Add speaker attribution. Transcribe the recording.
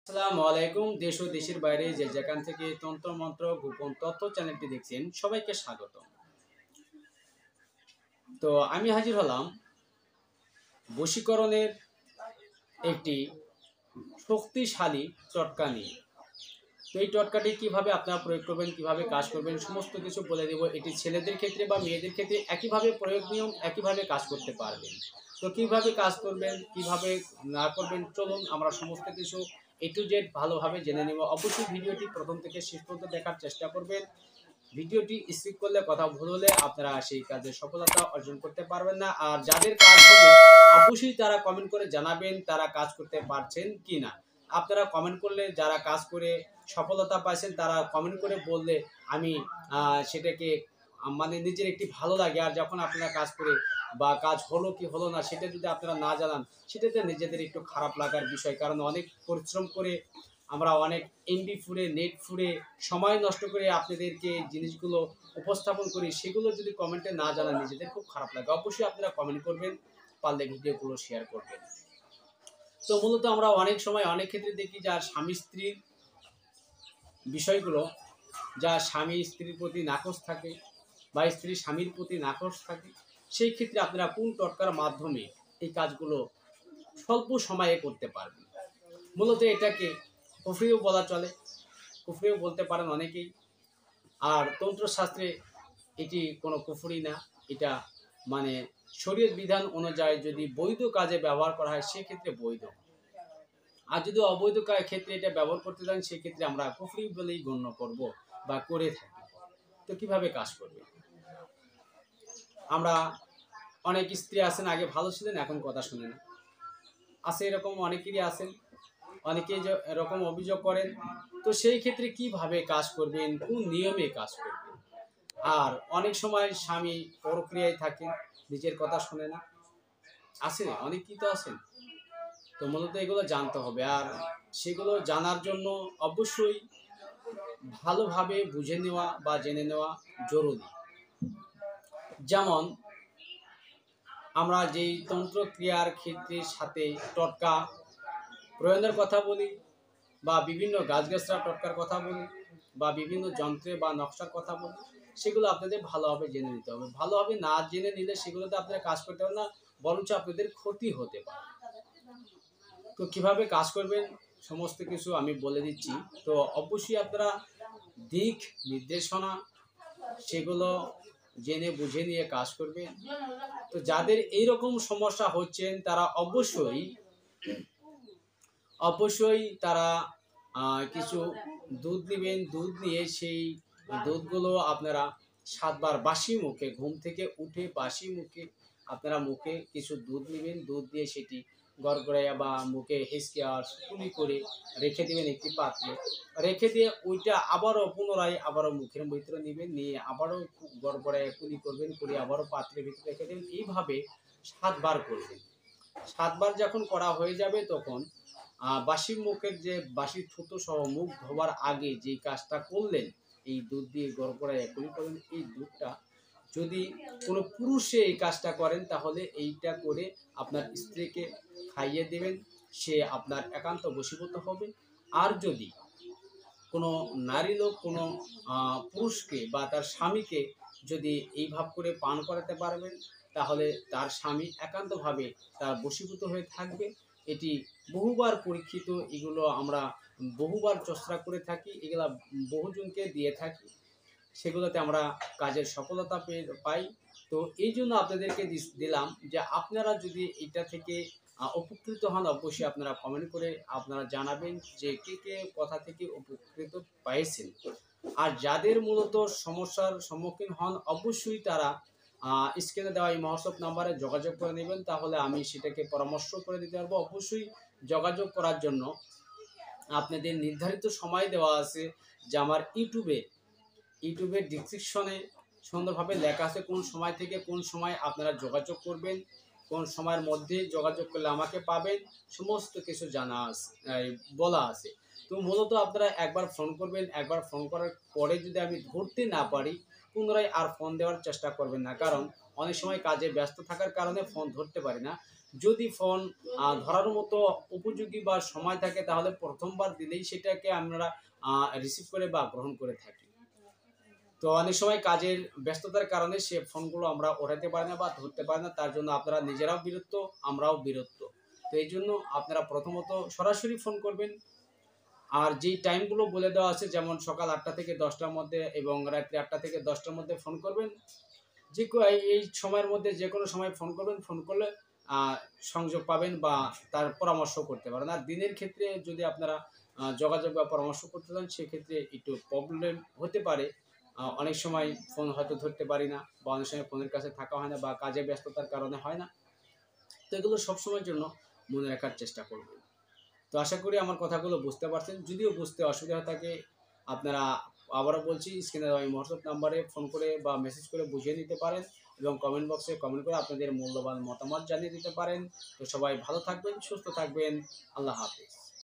Speaker 1: আসসালামু আলাইকুম। দেশ ও দেশের বাইরে যে যেখান থেকে তন্ত্র মন্ত্র গোপন তথ্য চ্যানেলটি দেখছেন সবাইকে স্বাগত। তো আমি হাজির হলাম বশীকরণের একটি শক্তিশালী টটকা নিয়ে। তো এই টটকাটি কিভাবে আপনারা প্রয়োগ করবেন, কিভাবে কাজ করবেন, সমস্ত কিছু বলে দেব। এটি ছেলেদের ক্ষেত্রে বা মেয়েদের ক্ষেত্রে একইভাবে প্রয়োগ নিয়ম একইভাবে কাজ করতে পারবেন। তো কিভাবে কাজ করবেন, কিভাবে না করবেন, চলুন আমরা সমস্ত কিছু A to Z ভালোভাবে জেনে নেব। অবশ্যই ভিডিওটি প্রথম থেকে শেষ পর্যন্ত দেখার চেষ্টা করবেন। ভিডিওটি স্কিপ করলে, কথা ভুল হলে আপনারা সেই কাজে সফলতা অর্জন করতে পারবেন না। আর যাদের কাজ হবে অবশ্যই তারা কমেন্ট করে জানাবেন তারা কাজ করতে পারছেন কিনা। আপনারা কমেন্ট করলে, যারা কাজ করে সফলতা পাচ্ছেন তারা কমেন্ট করে বললে আমি সেটাকে মানে নিজের একটি ভালো লাগে। আর যখন আপনারা কাজ করে বা কাজ হলো কি হলো না সেটা যদি আপনারা না জানান, সেটাতে নিজেদের একটু খারাপ লাগার বিষয়। কারণ অনেক পরিশ্রম করে আমরা অনেক এমবি ফুড়ে, নেট ফুড়ে, সময় নষ্ট করে আপনাদেরকে জিনিসগুলো উপস্থাপন করি, সেগুলো যদি কমেন্টে না জানান নিজেদের খুব খারাপ লাগে। অবশ্যই আপনারা কমেন্ট করবেন, পারলে ভিডিওগুলো শেয়ার করবেন। তো মূলত আমরা অনেক সময় অনেক ক্ষেত্রে দেখি যার স্বামী স্ত্রীর বিষয়গুলো, যা স্বামী স্ত্রীর প্রতি নাকচ থাকে বা স্ত্রী স্বামীর প্রতি নাকচ থাকে, সেই ক্ষেত্রে আপনারা কোন টটকার মাধ্যমে এই কাজগুলো স্বল্প সময়ে করতে পারবেন। মূলত এটাকে কুফরিও বলা চলে, কুফরিও বলতে পারেন অনেকেই। আর তন্ত্রশাস্ত্রে এটি কোনো কুফরি না, এটা মানে শরীয়ত বিধান অনুযায়ী যদি বৈধ কাজে ব্যবহার করা হয় সেক্ষেত্রে বৈধ। আর যদি অবৈধ ক্ষেত্রে এটা ব্যবহার করতে চান সেক্ষেত্রে আমরা কুফরি বলেই গণ্য করব বা করে থাকি। তো কিভাবে কাজ করবে? আমরা অনেক স্ত্রী আছেন আগে ভালো ছিলেন এখন কথা শুনে না, আছে এরকম অনেকেরই আছেন, অনেকেই এরকম অভিযোগ করেন। তো সেই ক্ষেত্রে কিভাবে কাজ করবেন, কোন নিয়মে কাজ করবেন? আর অনেক সময় স্বামী পরক্রিয়ায় থাকেন, নিজের কথা শুনে না, আছে অনেকেই তো আছেন। তো মূলত এগুলো জানতে হবে। আর সেগুলো জানার জন্য অবশ্যই ভালোভাবে বুঝে নেওয়া বা জেনে নেওয়া জরুরি। যেমন আমরা যেই তন্ত্র ক্রিয়ার ক্ষেত্রের সাথে টটকা প্রয়োগের কথা বলি, বা বিভিন্ন গাছগাছরা টটকার কথা বলি, বা বিভিন্ন যন্ত্রে বা নকশার কথা বলি, সেগুলো আপনাদের ভালোভাবে জেনে নিতে হবে। ভালোভাবে না জেনে নিলে সেগুলোতে আপনারা কাজ করতে পারবেন না, বরঞ্চ আপনাদের ক্ষতি হতে পারে। তো কিভাবে কাজ করবেন সমস্ত কিছু আমি বলে দিচ্ছি। তো অবশ্যই আপনারা দিক নির্দেশনা সেগুলো জেনে বুঝে নিয়ে কাজ করবেন। তো যাদের এইরকম সমস্যা হচ্ছেন তারা অবশ্যই তারা কিছু দুধ নেবেন। দুধ নিয়ে সেই দুধগুলো আপনারা 7 বার বাসি মুখে, ঘুম থেকে উঠে বাসি মুখে আপনারা মুখে কিছু দুধ নেবেন। দুধ দিয়ে সেটি গড়গড়াইয়া বা মুখে হেঁচকে আর কুলি করে রেখে দেবেন একটি পাত্রে। রেখে দিয়ে ওইটা আবারও পুনরায় আবারও মুখের ভিতরে নেবেন, নিয়ে আবারও গড়গড়াইয়া কুলি করবেন, করে আবারও পাত্রের ভিতরে রেখে দেবেন। এইভাবে 7 বার করবেন। 7 বার যখন করা হয়ে যাবে তখন বাসি মুখের যে বাসি থুতো সহ মুখ ধোবার আগে যে কাজটা করলেন, এই দুধ দিয়ে গড়গড়ায় এখনই করলেন, এই দুধটা যদি কোনো পুরুষে এই কাজটা করেন তাহলে এইটা করে আপনার স্ত্রীকে খাইয়ে দেবেন, সে আপনার একান্ত বশীভূত হবে। আর যদি কোনো নারী লোক কোনো পুরুষকে বা তার স্বামীকে যদি এই ভাব করে পান করাতে পারবেন তাহলে তার স্বামী একান্তভাবে তার বশীভূত হয়ে থাকবে। এটি বহুবার পরীক্ষিত, এগুলো আমরা বহুবার চর্চা করে থাকি, এগুলা বহুজনকে দিয়ে থাকি, সেগুলোতে আমরা কাজের সফলতা পাই। তো এই জন্য আপনাদেরকে দিলাম যে আপনারা যদি এটা থেকে উপকৃত হন অবশ্যই আপনারা কমেন্ট করে আপনারা জানাবেন যে কে কে কথা থেকে উপকৃত পাইছেন। আর যাদের মূলত সমস্যার সম্মুখীন হন অবশ্যই তারা স্ক্রিনে দেওয়া এই হোয়াটসঅ্যাপ নাম্বারে যোগাযোগ করে নেবেন, তাহলে আমি সেটাকে পরামর্শ করে দিতে পারবো। অবশ্যই যোগাযোগ করার জন্য আপনাদের নির্ধারিত সময় দেওয়া আছে, যে আমার ইউটিউবের ডিসক্রিপশনে সুন্দরভাবে লেখা আছে কোন সময় থেকে কোন সময় আপনারা যোগাযোগ করবেন, কোন সময়ের মধ্যে যোগাযোগ করলে আমাকে পাবেন, সমস্ত কিছু জানা আছে, বলা আছে। তো মূলত আপনারা একবার ফোন করবেন, একবার ফোন করার পরে যদি আমি ধরতে না পারি পুনরায় আর ফোন দেওয়ার চেষ্টা করবেন না, কারণ অনেক সময় কাজে ব্যস্ত থাকার কারণে ফোন ধরতে পারি না। যদি ফোন ধরার মতো উপযোগী বা সময় থাকে তাহলে প্রথমবার দিলেই সেটাকে আমরা রিসিভ করে বা গ্রহণ করে থাকি। তো অনেক সময় কাজের ব্যস্ততার কারণে সে ফোনগুলো আমরা ওঠাতে পারি না বা ধরতে পারি না, তার জন্য আপনারা নিজেরাও বিরক্ত, আমরাও বিরক্ত। তো এই জন্য আপনারা প্রথমত সরাসরি ফোন করবেন। আর যেই টাইমগুলো বলে দেওয়া আছে, যেমন সকাল ৮টা থেকে ১০টার মধ্যে এবং রাত্রি ৮টা থেকে ১০টার মধ্যে ফোন করবেন। এই সময়ের মধ্যে যে কোনো সময় ফোন করবেন, ফোন করলে আহ, সংযোগ পাবেন বা তার পরামর্শ করতে পারেন। আর দিনের ক্ষেত্রে যদি আপনারা যোগাযোগ বা পরামর্শ করতে চান সেক্ষেত্রে একটু প্রবলেম হতে পারে। অনেক সময় ফোন হয়তো ধরতে পারি না বা অনেক সময় ফোনের কাছে থাকা হয় না বা কাজে ব্যস্ততার কারণে হয় না। তো এগুলো সবসময়ের জন্য মনে রাখার চেষ্টা করবেন। তো আশা করি আমার কথাগুলো বুঝতে পারছেন। যদিও বুঝতে অসুবিধা থাকে, আপনারা, আবারও বলছি, স্ক্রিনে দেওয়া এই হোয়াটসঅ্যাপ নাম্বারে ফোন করে বা মেসেজ করে বুঝিয়ে নিতে পারেন এবং কমেন্ট বক্সে কমেন্ট করে আপনাদের মূল্যবান মতামত জানিয়ে দিতে পারেন। তো সবাই ভালো থাকবেন, সুস্থ থাকবেন। আল্লাহ হাফেজ।